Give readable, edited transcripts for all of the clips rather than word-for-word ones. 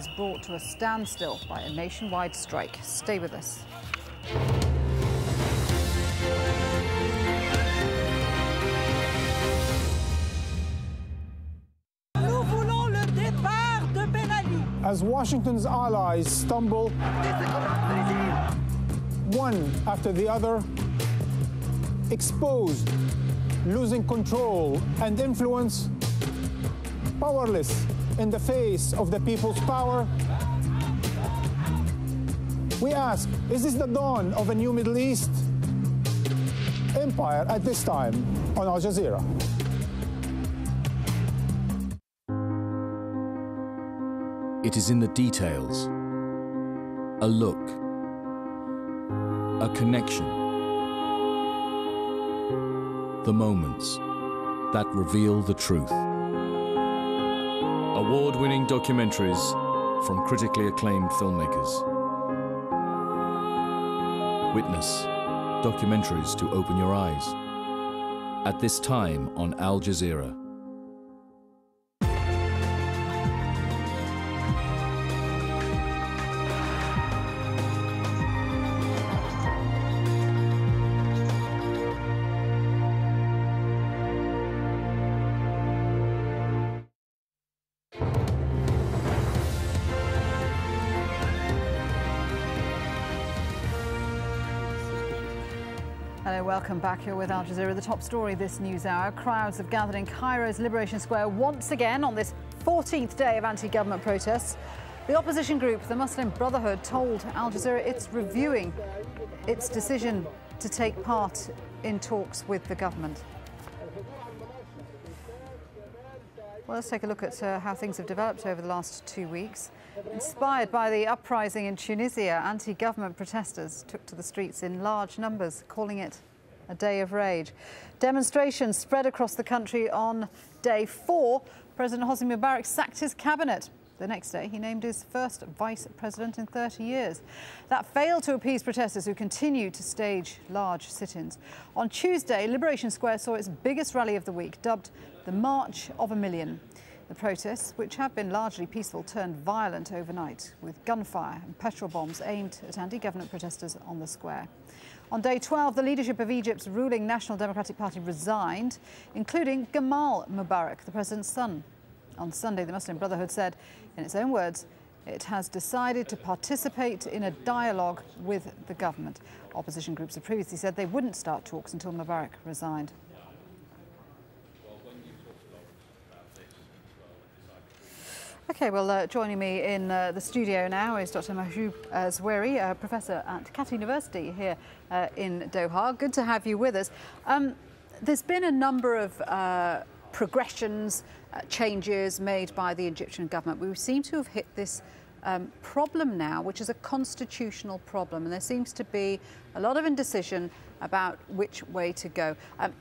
is brought to a standstill by a nationwide strike. Stay with us. As Washington's allies stumble, one after the other, exposed, losing control and influence, powerless in the face of the people's power, we ask, is this the dawn of a new Middle East? Empire at this time on Al Jazeera. It is in the details, a look, a connection, the moments that reveal the truth. Award-winning documentaries from critically acclaimed filmmakers. Witness documentaries to open your eyes. At this time on Al Jazeera. Hello, welcome back. Here with Al Jazeera. The top story this news hour. Crowds have gathered in Cairo's Liberation Square once again on this 14th day of anti-government protests. The opposition group, the Muslim Brotherhood, told Al Jazeera it's reviewing its decision to take part in talks with the government. Well, let's take a look at how things have developed over the last 2 weeks. Inspired by the uprising in Tunisia, anti-government protesters took to the streets in large numbers, calling it a day of rage. Demonstrations spread across the country on day 4. President Hosni Mubarak sacked his cabinet. The next day, he named his first vice president in 30 years. That failed to appease protesters who continued to stage large sit-ins. On Tuesday, Liberation Square saw its biggest rally of the week, dubbed the March of a Million. The protests, which have been largely peaceful, turned violent overnight, with gunfire and petrol bombs aimed at anti-government protesters on the square. On day 12, the leadership of Egypt's ruling National Democratic Party resigned, including Gamal Mubarak, the president's son. On Sunday, the Muslim Brotherhood said, in its own words, it has decided to participate in a dialogue with the government. Opposition groups have previously said they wouldn't start talks until Mubarak resigned. OK, well, joining me in the studio now is Dr. Mahjoub Zweri, professor at Qatar University here in Doha. Good to have you with us. There's been a number of progressions, changes made by the Egyptian government. We seem to have hit this problem now, which is a constitutional problem, and there seems to be a lot of indecision about which way to go.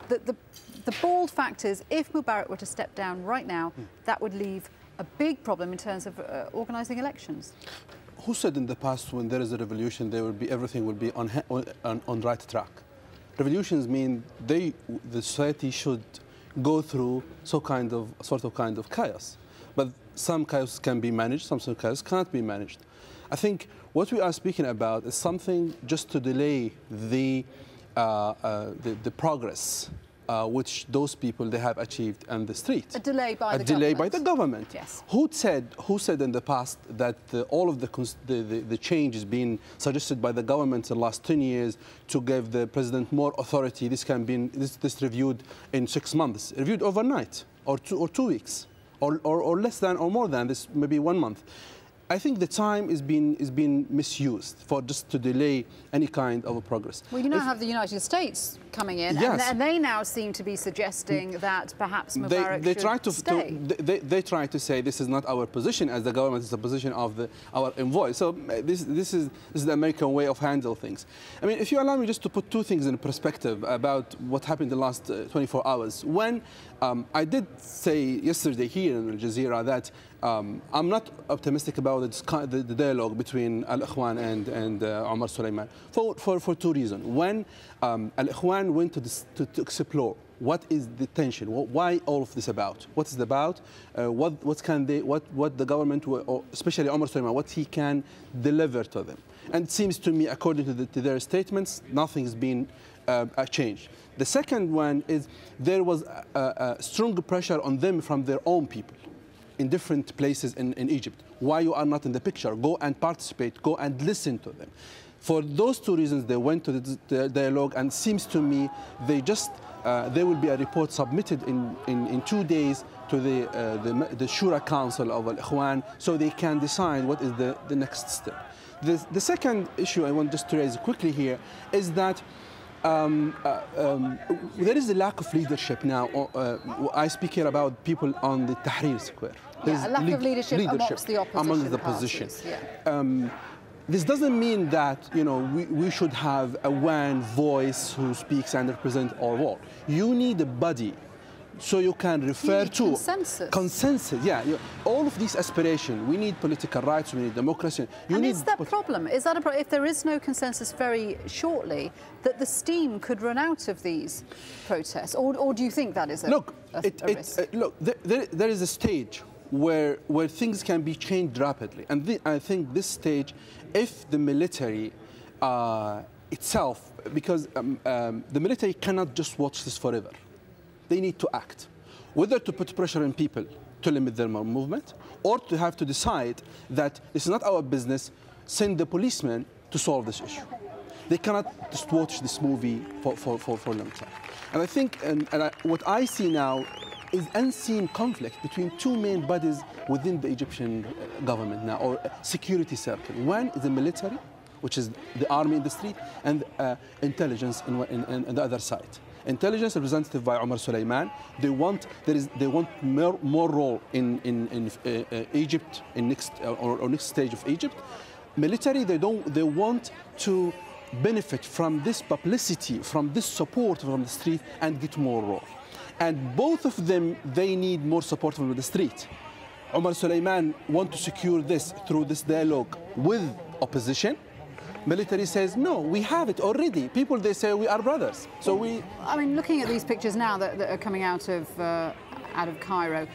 The bald fact is, if Mubarak were to step down right now, that would leave a big problem in terms of organising elections. Who said in the past, when there is a revolution, everything will be on right track? Revolutions mean the society should go through sort of chaos, but some chaos can be managed, some chaos cannot be managed. I think what we are speaking about is something just to delay the progress which those people they have achieved on the street. A delay by the government. A delay by the government. Yes. Who said in the past that all of the change is being suggested by the government in the last 10 years to give the president more authority? This can be this reviewed in 6 months, reviewed overnight, or 2 weeks, or less than or more than this, maybe 1 month. I think the time is being misused for just to delay any kind of a progress. Well, you now have the United States coming in, yes, and they now seem to be suggesting that perhaps Mubarak should stay. They try to say this is not our position as the government, it's the position of our envoy. So this is the American way of handling things. I mean, if you allow me just to put 2 things in perspective about what happened in the last 24 hours. When I did say yesterday here in Al Jazeera that I'm not optimistic about the dialogue between Al-Ikhwan and Omar Suleiman for two reasons. One, Al-Ikhwan went to explore what is the tension, why all of this about, what is it about, what the government, or especially Omar Suleiman, what he can deliver to them. And it seems to me, according to their statements, nothing's been changed. The second one is there was a strong pressure on them from their own people in different places in Egypt. Why you are not in the picture? Go and participate, go and listen to them. For those two reasons, they went to the dialogue, and seems to me they just, there will be a report submitted in 2 days to the Shura Council of Al-Ikhwan, so they can decide what is the next step. The second issue I want just to raise quickly here is that there is a lack of leadership now. I speak here about people on the Tahrir Square. Yeah, a lack of leadership amongst the opposition. Among the opposition. Yeah. This doesn't mean that we should have a one voice who speaks and represents all. You need a body, so you can refer to consensus. Yeah, all of these aspirations. We need political rights. We need democracy. Is that a problem? Is that a problem if there is no consensus very shortly, that the steam could run out of these protests, or do you think that is a risk? Look, there is a stage where things can be changed rapidly, and I think this stage, if the military itself, because the military cannot just watch this forever. They need to act, whether to put pressure on people to limit their movement, or to have to decide that it's not our business, send the policemen to solve this issue. They cannot just watch this movie for a long time. And I think, what I see now is unseen conflict between two main bodies within the Egyptian government now, or security circle. One is the military, which is the army in the street, and intelligence in the other side. Intelligence representative by Omar Suleiman. They want more role in Egypt in next stage of Egypt. Military, they want to benefit from this publicity, from this support from the street, and get more role. And both of them, they need more support from the street. Omar Suleiman want to secure this through this dialogue with opposition. Military says, no, we have it already. People, they say we are brothers. So we... I mean, looking at these pictures now that are coming out of Cairo,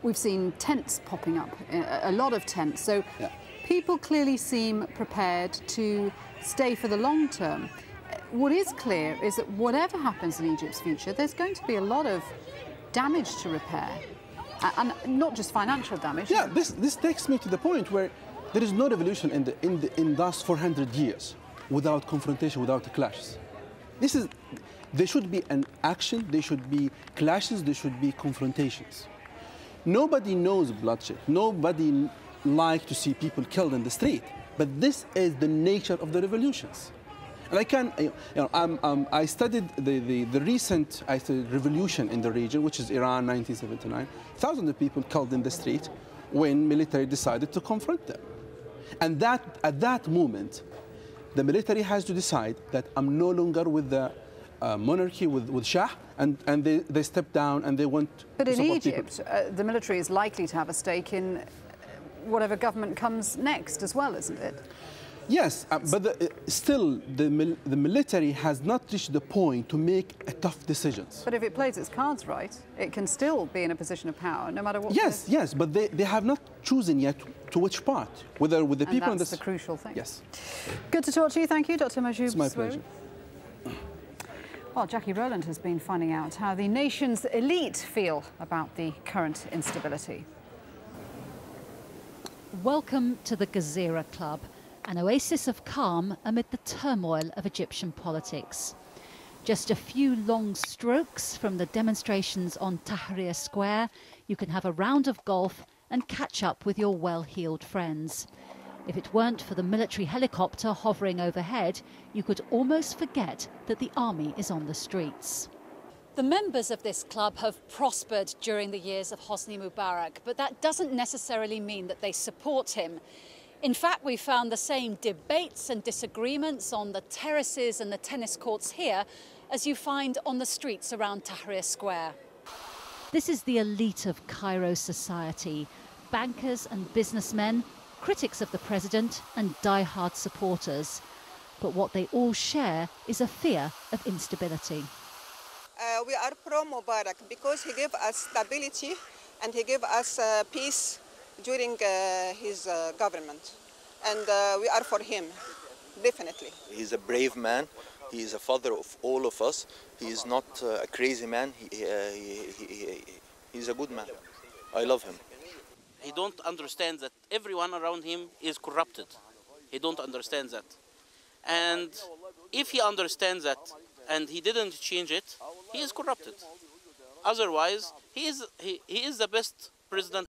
we've seen tents popping up, a lot of tents. So people clearly seem prepared to stay for the long term. What is clear is that whatever happens in Egypt's future, there's going to be a lot of damage to repair, and not just financial damage. Yeah, this takes me to the point where there is no revolution in the last 400 years without confrontation, without clashes. There should be an action, there should be clashes, there should be confrontations. Nobody knows bloodshed. Nobody likes to see people killed in the street. But this is the nature of the revolutions. And I studied the recent revolution in the region, which is Iran, 1979. Thousands of people killed in the street when military decided to confront them. And at that moment, the military has to decide that I'm no longer with the monarchy, with Shah, and they step down and they want But to in support Egypt, the military is likely to have a stake in whatever government comes next as well, isn't it? Yes, but still, the military has not reached the point to make tough decisions. But if it plays its cards right, it can still be in a position of power, no matter what. Yes, but they have not chosen yet to which part, whether with the people. And that's the crucial thing. Yes. Good to talk to you. Thank you, Dr. Majoub. It's my pleasure. Well, Jackie Rowland has been finding out how the nation's elite feel about the current instability. Welcome to the Gezira Club, an oasis of calm amid the turmoil of Egyptian politics. Just a few long strokes from the demonstrations on Tahrir Square, you can have a round of golf and catch up with your well-heeled friends. If it weren't for the military helicopter hovering overhead, you could almost forget that the army is on the streets. The members of this club have prospered during the years of Hosni Mubarak, but that doesn't necessarily mean that they support him. In fact, we found the same debates and disagreements on the terraces and the tennis courts here as you find on the streets around Tahrir Square. This is the elite of Cairo society. bankers and businessmen, critics of the president and die-hard supporters. But what they all share is a fear of instability. We are pro-Mubarak because he gave us stability and he gave us peace during his government. And we are for him, definitely. He's a brave man. He is a father of all of us. He is not a crazy man. He's a good man. I love him. He don't understand that everyone around him is corrupted. He don't understand that. And if he understands that and he didn't change it, he is corrupted. Otherwise, he is the best president